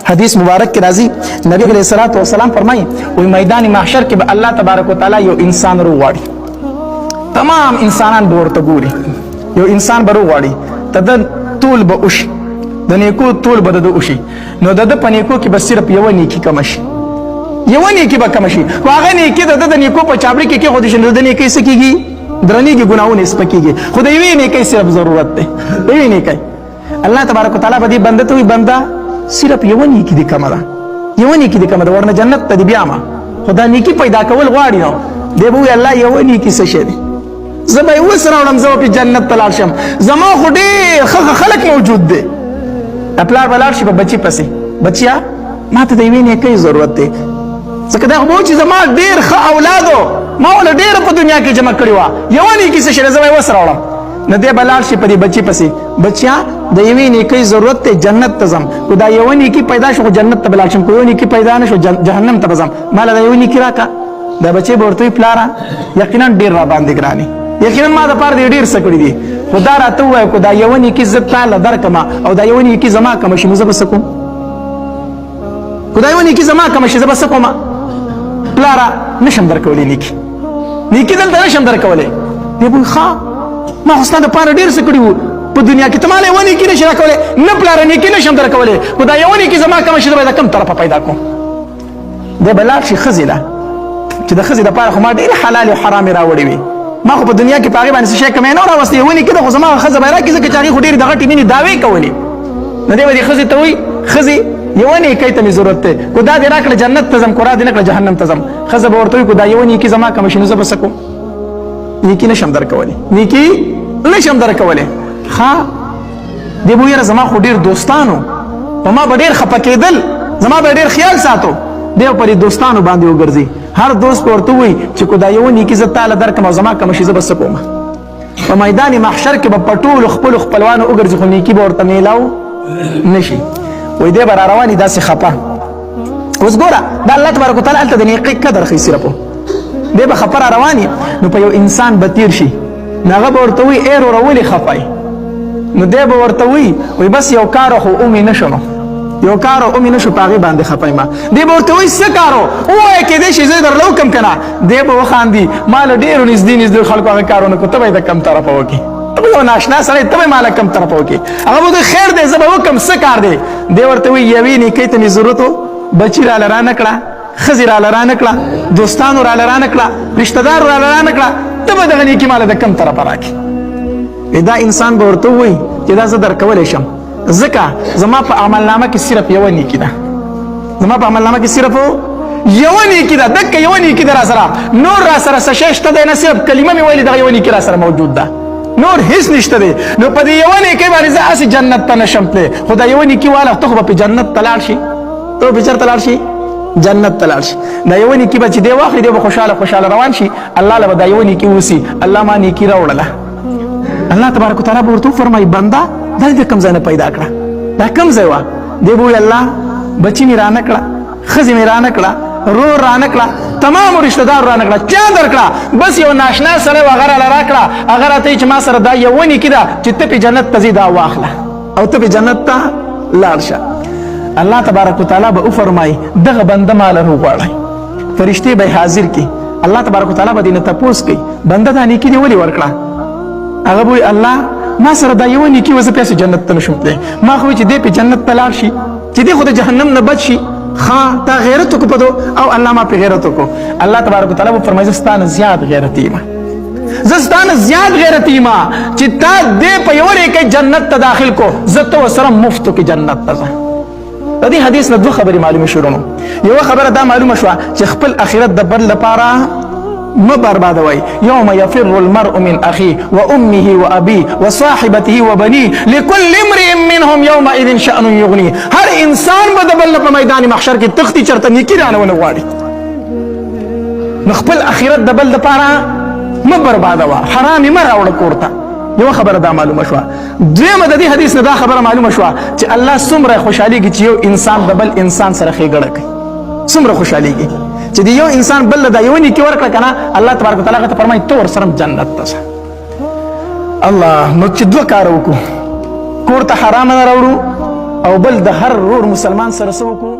حدیث مبارک کی راضی نبی علیہ الصلوۃ والسلام فرمایي وي میدان محشر کې به الله تبارک وتعالى یو انسان روغواړي تمام انسانان به ورته ګوري یو انسان به روغواړي تد طول به وشي د نیکو طول به د وشي نو د په نیکو کې به صرف یو نیکی کم شي یو نیکی به کم شي خو هغه نیکی د نیکو په چابړي کې خو د شنو د نیکی سکیږي درنیږي ګناونه سپکیږي خو د یوې نیکی صرف ضرورت ده یوې نیکی الله تبارک وتعالى به دې بنده ته وي بنده صرف یو نیکی دې کم ده یو نیکی دې کم ده ورنه جنت ته دې بیا ما خدا نیکی پیدا کول غواړي نو دی به الله یو نیکی څه شه دي زه به اوس راوړم زه په جنت ته لاړ شم زما خو ډېر خلک موجود دي پلار به لاړ شي په بچي پسې بچیا ما ته د یوې نیکۍ ضرورت دی ځکه دا خو به و چې زما ډېر ښه اولادو ما وله ډېره په دنیا کې جمع کړې وه یوه نیکي څه شی ده زه به یې اوس راوړم نو دی به لاړ شي په دې بچي پسې بچیا د یوې نیکۍ ضرورت دی جنت ته ځم خو دا یوه نیکي پیدا شو خو جنت ته به لاړ شم که یوه نیکي پیدا نه شو جهنم ته به ځم ما له دا یوه نیکي راکړه دا بچی به ورته وي پلاره یقینا ډېر راباندې ګرانې یقینا ما دپاره دې ډېر څه کړي دي خو دا راته ووایه که دا یوه نیکي زه تاله درکړم او دا یوه نیکي زما کمه شي نو زه به څه کوم که دا یوه نیکي زما کمه شي زه به څه کوم پلاره نشم درکولی نیکي دلته نشم درکولی دی به ښه ما خو ستا دپاره ډېر څه کړي وو په دنیا کې ته ماله یوه نیکي نشي راکولی نه پلاره نیکي نشم درکولی خو دا یوه نیکي زما کمه شي زه به یې د کوم طرفه پیدا کوم دی به لاړ شي ښځې له چې د ښځې دپاره خو ما ډېرې حلالې او حرامې راوړې وي ما خو په دنیا کې په هغې باندې څه شی کمی نه و راوستی یوه نیکي ده خو زما ښځه به یې راکړي ځکه چې هغې خو ډېرې د غټې مینې دعوې کولې نو دی به دې ښځې ته وایي ښځې یوه نیکۍ ته مې ضرورت دی کو دا دې راکړه جنت ته ځم کو را دې نه کړه جهنم ته ځم ښځه به ورته وایي کو دا یوه نیکي زما کمه شي نو زه به څه کوم نیکي نشم درکولی نیکي نشم درکولی ښه دی به ویره زما خو ډېر دوستانو په ما به ډېر خفه کېدل زما به ډېر خیال ساتو دی به پرې دوستانو باندې وګرځي هر دوست به ورته وایي چې کو دا یوه نیکي زه تاله درکړم او زما کمه شي زه به څه کوم په میدان محشر کې به په ټولو خپلو خپلوانو وګرځي خو نیکي به ورته میلاو نه شي وایي دی به را روان داسې خفه اوس ګوره دا الله تبارک وتعالی هلته د نیکۍ قدر ښیي صرف دی به خفه را روان نو په یو انسان به تیر شي نو هغه به ورته وایي ای وروره ولې خفه نو دی به ورته وایي بس یو کار خو اومې نه شو نو یو کارو اومې نه شو په هغې باندې خفه یم دی به ورته وایي څه کارو ووایه کېدی شي زه یې درله وکړم که نه دی به وخاندي ما له ډېرو نږدې خلکو هغه کار ونه کړو ته به یې د کم طرفه وکړي ته به یو ناشنا سړی ته به یې ما له کم طرفه وکړي هغه به خیر دی زه به وکړم څه کار دی دی ورته وایي یوې نیکۍ ته مې ضرورت و بچي راله رانه کړه ښځې راله رانه کړه دوستانو راله رانه کړه رشته دارو راله رانه کړه ته به دغه نیکي ما له د کم طرفه راکړي دا انسان به ورته ووایي چې دا زه درکولی شم ځکه زما په عملنامه کې صرف یوه نیکي ده زما په عملنامه کې صرف یوه نیکي ده دکه یوه نیکي ده را سره نور را سره څه شی شته دی نه صرف کلمه مې ویلې دغه یوه نیکي را سره موجود ده نور هیڅ نشته دی نو په دې یوه نیکۍ باندې زه هسې جنت ته نشم تللی خو دا یوه نیکي واله ته خو به په جنت ته لاړ شي ته به چېرته لاړ شي جنت ته لاړ شي دا یوه نیکي به چې دی واخلي دی به خوشحاله روان شي الله له به دا یوه نیکي وسي الله ما نیکي راوړله الله تبارک وتعالی به ورته وفرمایي بنده دا دې کوم ځای نه پیدا کړه دا کوم ځای وه دی به وایي الله بچي مې رانه کړه ښځې مې رانه کړه رور رانه کړه تمامو رشته دارو رانه کړه چا درکړه بس یو ناشنا سړی و هغه راله راکړه هغه راته وایي چې ما سره دا یوه نیکي ده چې ته پې جنت ته ځې دا واخله او ته پې جنت ته لاړ شه الله تبارک وتعالی به وفرمایي دغه بنده ماله وغواړئ فرشتې به یې حاضر کړي الله تبارک وتعالی به دې نه تپوس کوي بنده دا نیکي دې ولې ورکړه هغه به وایي الله ما سره دا یوه نیکي وه زه پیسې جنت ته نشم تللی ما خو وایي چې دی پې جنت ته لاړ شي چې دی خو د جهنم نه بچ شي ښه تا غیرت وکړو په دو او الله ما پې غیرت وکړو الله تبارک وتعالی به فرمایي زه ستا نه زیات غیرتي یم زه ستا نه زیات غیرتي یم چې تا دې په یوه نیکۍ جنت ته داخل کو زه ته ورسره مفتو کې جنت ته ځه د دې حدیث نه دوه خبرې معلومې شروع نو یوه خبره دا معلومه شوه چې خپل آخرت د بل لپاره ما بربادوي يوم يفر المرء من أخيه وأمه وأبيه وصاحبته وبنيه لكل امرئ منهم يومئذ شأن يغنيه هر انسان بدبل په میدان محشر کې تختی چرته نیکی رانه ونه غواړي خپل آخرت د بل لپاره ما بربادوه حرام ما راوړه کورته یو خبره دا معلومه شوه دویمه د دې حدیث نه دا خبره معلومه شوه چې الله څومره خوشحالېږي چې یو انسان د بل انسان سره ښېګړه کوي څومره خوشحالېږي چې د یو انسان بل دا یو نیکي ورکړه که نه الله تبارک وتعالی هغه ته فرمایي ته ورسره جنت ته ځه الله نو چې دوه کاره وکړو کور ته حرام نه راوړو او بل د هر رور مسلمان سره څه وکړو